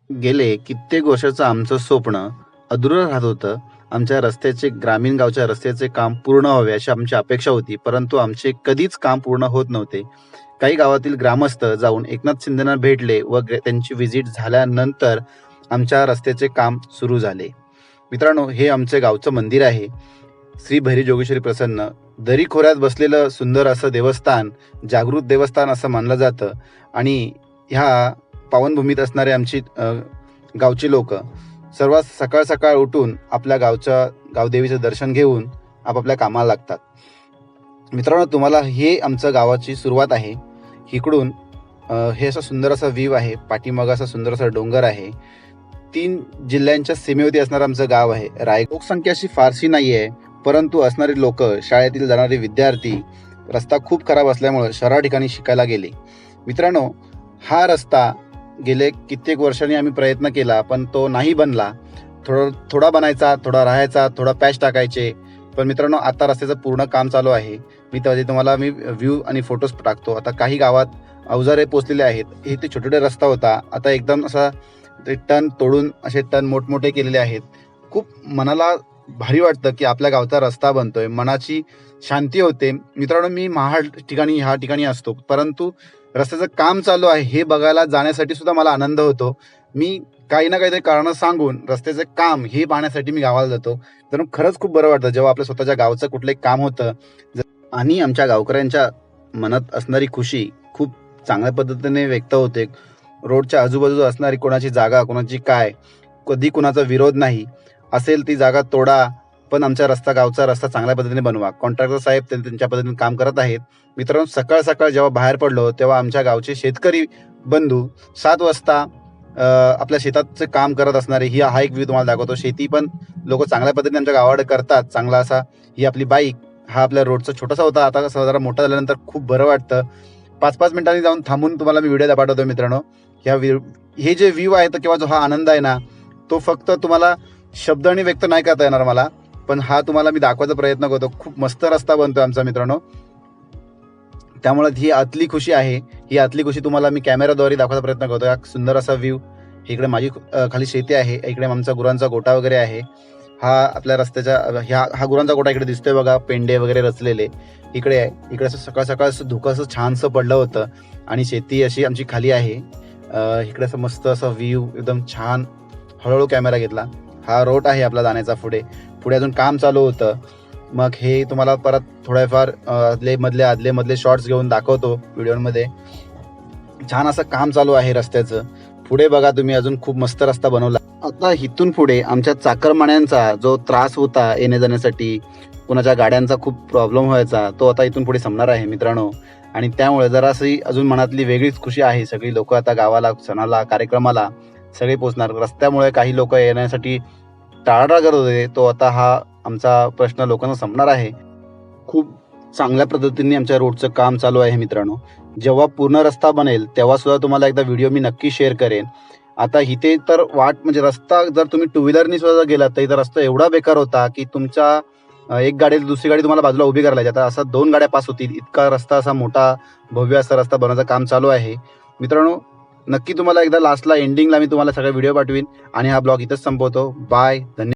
गेले कित्येक वर्षाचं आमचं स्वप्न अधुरं राहत होतं. आमच्या रस्त्याचे ग्रामीण गावच्या रस्त्याचे काम पूर्ण व्हावे अशी आमची अपेक्षा होती, परंतु आमचे कधीच काम पूर्ण होत नव्हते. काही गावातील ग्रामस्थ जाऊन एकनाथ शिंदेंना भेटले व त्यांची व्हिजिट झाल्यानंतर आमच्या रस्त्याचे काम सुरू झाले. मित्रांनो, हे आमचे गावचं मंदिर आहे. श्री भैरी जोगेश्वरी प्रसन्न दरी खोऱ्यात बसलेलं सुंदर असं देवस्थान, जागृत देवस्थान असं मानलं जातं. आणि ह्या पावनभूमीत असणारे आमची गावची लोक सर्वात सकाळ सकाळ उठून आपल्या गावदेवीचं दर्शन घेऊन आपापल्या कामाला लागतात. मित्रांनो, तुम्हाला हे आमचं गावाची सुरुवात आहे. इकडून हे असं सुंदर असा व्ह्यू आहे. पाठीमागं असा सुंदर असा डोंगर आहे. 3 जिल्ह्यांच्या सीमेवरती असणारं आमचं गाव आहे. लोकसंख्या अशी फारशी नाही आहे, परंतु असणारी लोक, शाळेतील जाणारे विद्यार्थी, रस्ता खूप खराब असल्यामुळे शहरा ठिकाणी शिकायला गेले. मित्रांनो, हा रस्ता गेले कित्येक वर्षांनी आम्ही प्रयत्न केला, पण तो नाही बनला. थोडा बनायचा, थोडा राहायचा, थोडा पॅच टाकायचे. पण मित्रांनो, आता रस्त्याचं पूर्ण काम चालू आहे. तुम्हाला मी व्ह्यू आणि फोटोज टाकतो. आता काही गावात अवजारे पोचलेले आहेत. हे ते छोटे रस्ता होता, आता एकदम असा ते टन तोडून असे टन मोठमोठे केलेले आहेत. खूप मनाला भारी वाटतं की आपल्या गावचा रस्ता बनतोय, मनाची शांती होते. मित्रांनो, मी ह्या ठिकाणी असतो, परंतु रस्त्याचं काम चालू आहे हे बघायला जाण्यासाठी सुद्धा मला आनंद होतो. मी काही ना काहीतरी कारणं सांगून रस्त्याचं काम हे पाहण्यासाठी मी गावाला जातो. तर खरंच खूप बरं वाटतं जेव्हा आपल्या स्वतःच्या गावचं कुठलं एक काम होतं. आणि आमच्या गावकऱ्यांच्या मनात असणारी खुशी खूप चांगल्या पद्धतीने व्यक्त होते. रोडच्या आजूबाजूला असणारी कोणाची जागा, कोणाची काय, कधी कुणाचा विरोध नाही. असेल ती जागा तोडा, पण आमच्या गावचा रस्ता चांगल्या पद्धतीने बनवा. कॉन्ट्रॅक्टर साहेब त्यांच्या पद्धतीने काम करत आहेत. मित्रांनो, सकाळ सकाळ जेव्हा बाहेर पडलो तेव्हा आमच्या गावचे शेतकरी बंधू 7 वाजता आपल्या शेताचं काम करत असणारे हा एक व्ह्यू तुम्हाला दाखवतो. शेती पण लोक चांगल्या पद्धतीने आमच्या गावाकडे करतात. चांगला असा ही आपली बाईक, हा आपल्या रोडचा छोटासा होता, आता कसं जरा मोठा झाल्यानंतर खूप बरं वाटतं. 5-5 मिनिटांनी जाऊन थांबून तुम्हाला मी व्हिडिओ पाठवतो. मित्रांनो, हे जे व्ह्यू आहे किंवा जो हा आनंद आहे ना, तो फक्त तुम्हाला शब्दांनी व्यक्त नाही करता येणार मला, पण हा तुम्हाला मी दाखवायचा प्रयत्न करतो. खूप मस्त रस्ता बनतोय आमचा मित्रांनो. त्यामुळे ही आतली खुशी आहे. ही आतली खुशी तुम्हाला मी कॅमेराद्वारे दाखवायचा प्रयत्न करतो. हा सुंदर असा व्ह्यू. इकडे माझी खाली शेती आहे, इकडे आमचा गुरांचा गोठा वगैरे आहे. हा आपल्या रस्त्याच्या हा गुरांचा गोठा इकडे दिसतोय बघा, पेंडे वगैरे रचलेले इकडे आहे. इकडे असं सकाळ सकाळ असं धुकं असं छानसं पडलं होतं आणि शेती अशी आमची खाली आहे. इकडे असं मस्त असं व्ह्यू, एकदम छान. हळूहळू कॅमेरा घेतला. हा रोड आहे आपला जाण्याचा. पुढे अजून काम चालू होतं. मग हे तुम्हाला परत थोड्याफार आदले मधले शॉर्ट्स घेऊन दाखवतो व्हिडिओमध्ये. छान असं काम चालू आहे रस्त्याचं. पुढे बघा तुम्ही, अजून खूप मस्त रस्ता बनवला. आता इथून पुढे आमच्या चाकरमान्यांचा जो त्रास होता येण्या जाण्यासाठी, कुणाच्या गाड्यांचा खूप प्रॉब्लेम व्हायचा, तो आता इथून पुढे संपणार आहे मित्रांनो. आणि त्यामुळे जराशी अजून मनातली वेगळीच खुशी आहे. सगळी लोक आता गावाला, सणाला, कार्यक्रमाला सगळे पोचणार. रस्त्यामुळे काही लोक येण्यासाठी टाळाटाळ करत होते, तो आता हा आमचा प्रश्न लोकांना संपणार आहे. खूप चांगल्या पद्धतीने आमच्या रोडचं काम चालू आहे मित्रांनो. जेव्हा पूर्ण रस्ता बनेल तेव्हा सुद्धा तुम्हाला एकदा व्हिडिओ मी नक्की शेअर करेन. आता इथे तर म्हणजे रस्ता जर तुम्ही 2 व्हीलरनी सुद्धा गेलात तर इथं रस्ता एवढा बेकार होता की तुमच्या एक गाडी दुसरी गाडी तुम्हाला बाजूला उभी करायला लागते. आता असा 2 गाड्या पास होतील इतका रस्ता, असा मोठा भव्य असा रस्ता बनवायचं काम चालू आहे मित्रांनो. नक्की तुम्हाला एकदा लास्टला एंडिंगला मी तुम्हाला सगळा व्हिडिओ पाठवीन. आणि हा ब्लॉग इथंच संपवतो. बाय, धन्यवाद.